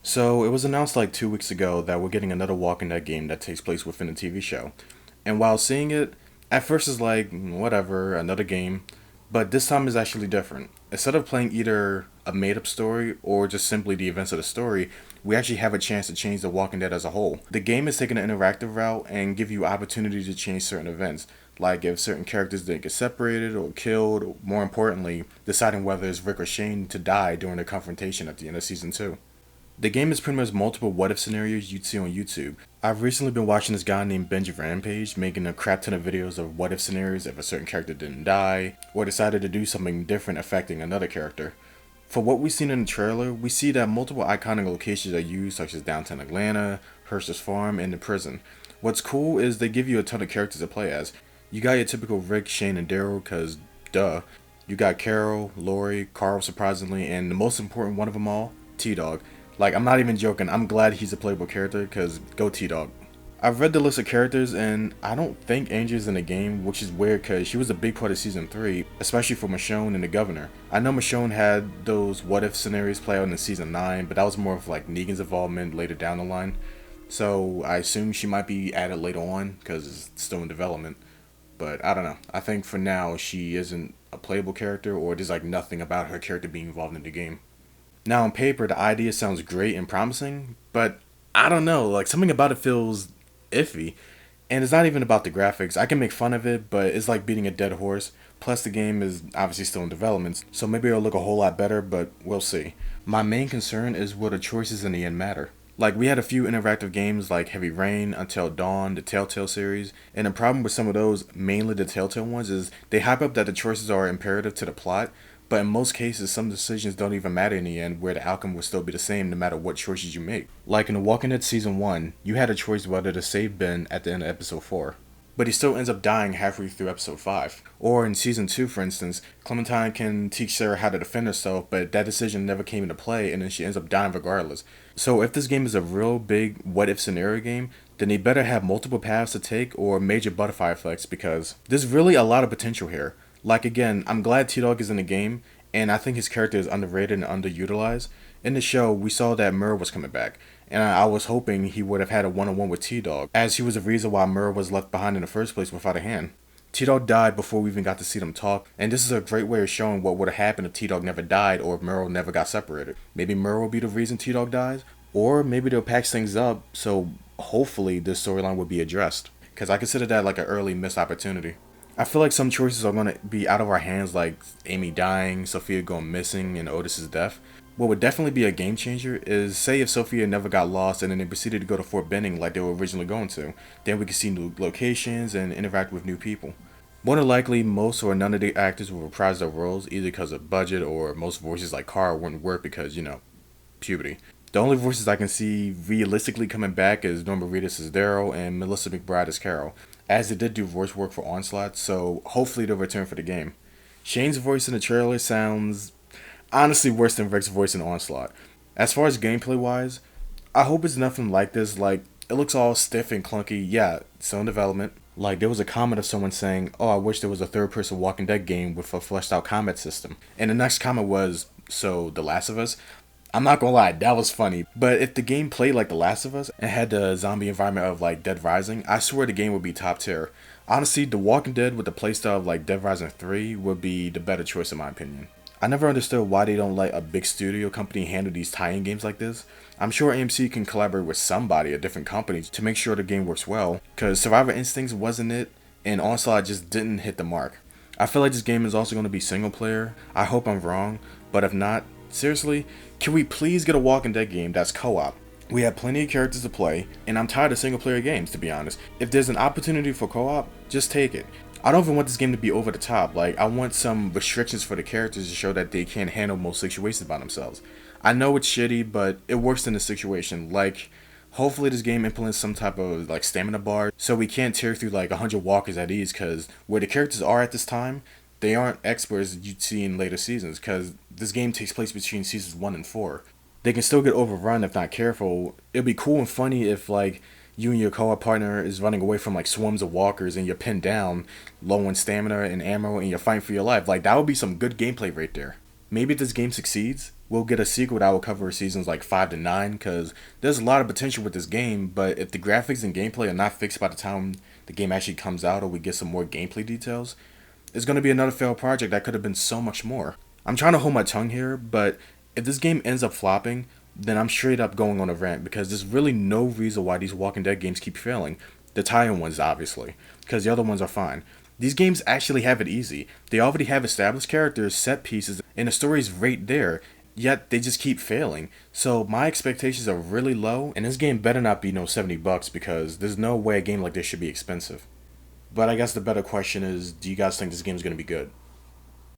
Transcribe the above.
So it was announced like 2 weeks ago that we're getting another Walking Dead game that takes place within the TV show. And while seeing it, at first it's like, whatever, another game. But this time is actually different. Instead of playing either a made up story or just simply the events of the story, we actually have a chance to change The Walking Dead as a whole. The game is taking an interactive route and give you opportunity to change certain events, like if certain characters didn't get separated or killed, or more importantly, deciding whether it's Rick or Shane to die during the confrontation at the end of season 2. The game is pretty much multiple what if scenarios you'd see on YouTube. I've recently been watching this guy named Benji Rampage making a crap ton of videos of what if scenarios if a certain character didn't die or decided to do something different affecting another character. For what we've seen in the trailer, we see that multiple iconic locations are used, such as downtown Atlanta, Hearst's farm, and the prison. What's cool is they give you a ton of characters to play as. You got your typical Rick, Shane, and Daryl, cause duh. You got Carol, Lori, Carl surprisingly, and the most important one of them all, T-Dog. Like, I'm not even joking. I'm glad he's a playable character, because go T-Dog. I've read the list of characters, and I don't think Angel's in the game, which is weird because she was a big part of Season 3, especially for Michonne and the Governor. I know Michonne had those what-if scenarios play out in Season 9, but that was more of like Negan's involvement later down the line. So I assume she might be added later on, because it's still in development. But I don't know. I think for now, she isn't a playable character, or there's like nothing about her character being involved in the game. Now, on paper, the idea sounds great and promising, but I don't know, like something about it feels iffy. And it's not even about the graphics. I can make fun of it, but it's like beating a dead horse. Plus, the game is obviously still in development, so maybe it'll look a whole lot better, but we'll see. My main concern is will the choices in the end matter. Like, we had a few interactive games like Heavy Rain, Until Dawn, the Telltale series, and the problem with some of those, mainly the Telltale ones, is they hype up that the choices are imperative to the plot, but in most cases, some decisions don't even matter in the end, where the outcome will still be the same no matter what choices you make. Like in The Walking Dead Season 1, you had a choice whether to save Ben at the end of Episode 4. But he still ends up dying halfway through Episode 5. Or in Season 2, for instance, Clementine can teach Sarah how to defend herself, but that decision never came into play, and then she ends up dying regardless. So if this game is a real big what-if scenario game, then they better have multiple paths to take or major butterfly effects, because there's really a lot of potential here. Like, again, I'm glad T-Dog is in the game, and I think his character is underrated and underutilized. In the show, we saw that Murr was coming back, and I was hoping he would have had a one-on-one with T-Dog, as he was the reason why Murr was left behind in the first place without a hand. T-Dog died before we even got to see them talk, and this is a great way of showing what would have happened if T-Dog never died or if Murr never got separated. Maybe Murr will be the reason T-Dog dies, or maybe they'll patch things up, so hopefully this storyline will be addressed, because I consider that like an early missed opportunity. I feel like some choices are going to be out of our hands, like Amy dying, Sophia going missing, and Otis's death. What would definitely be a game changer is, say if Sophia never got lost and then they proceeded to go to Fort Benning like they were originally going to. Then we could see new locations and interact with new people. More than likely, most or none of the actors will reprise their roles, either because of budget or most voices like Carl wouldn't work because, puberty. The only voices I can see realistically coming back is Norma Reedus as Daryl and Melissa McBride as Carol, as they did do voice work for Onslaught, so hopefully they'll return for the game. Shane's voice in the trailer sounds honestly worse than Rick's voice in Onslaught. As far as gameplay wise, I hope it's nothing like this. Like, it looks all stiff and clunky. Yeah, it's still in development. Like, there was a comment of someone saying, "Oh, I wish there was a third-person Walking Dead game with a fleshed-out combat system." And the next comment was, "So, The Last of Us?" I'm not gonna lie, that was funny. But if the game played like The Last of Us and had the zombie environment of like Dead Rising, I swear the game would be top tier. Honestly, The Walking Dead with the playstyle of like Dead Rising 3 would be the better choice in my opinion. I never understood why they don't let a big studio company handle these tie-in games like this. I'm sure AMC can collaborate with somebody, a different company, to make sure the game works well, because Survivor Instincts wasn't it, and Onslaught just didn't hit the mark. I feel like this game is also going to be single player. I hope I'm wrong, but if not, seriously, can we please get a Walking Dead game that's co-op? We have plenty of characters to play, and I'm tired of single player games, to be honest. If there's an opportunity for co-op, just take it. I don't even want this game to be over the top. Like, I want some restrictions for the characters to show that they can't handle most situations by themselves. I know it's shitty, but it works in the situation. Like, hopefully this game implements some type of like stamina bar, so we can't tear through like 100 walkers at ease, because where the characters are at this time, they aren't experts you'd see in later seasons, because this game takes place between seasons 1 and 4. They can still get overrun if not careful. It'd be cool and funny if like you and your co-op partner is running away from like swarms of walkers and you're pinned down, low on stamina and ammo, and you're fighting for your life. Like, that would be some good gameplay right there. Maybe if this game succeeds, we'll get a sequel that will cover seasons like 5 to 9, because there's a lot of potential with this game, but if the graphics and gameplay are not fixed by the time the game actually comes out or we get some more gameplay details, it's going to be another failed project that could have been so much more. I'm trying to hold my tongue here, but if this game ends up flopping, then I'm straight up going on a rant because there's really no reason why these Walking Dead games keep failing. The tie-in ones, obviously, because the other ones are fine. These games actually have it easy. They already have established characters, set pieces, and the story's right there, yet they just keep failing. So my expectations are really low, and this game better not be no $70 because there's no way a game like this should be expensive. But I guess the better question is, do you guys think this game is going to be good?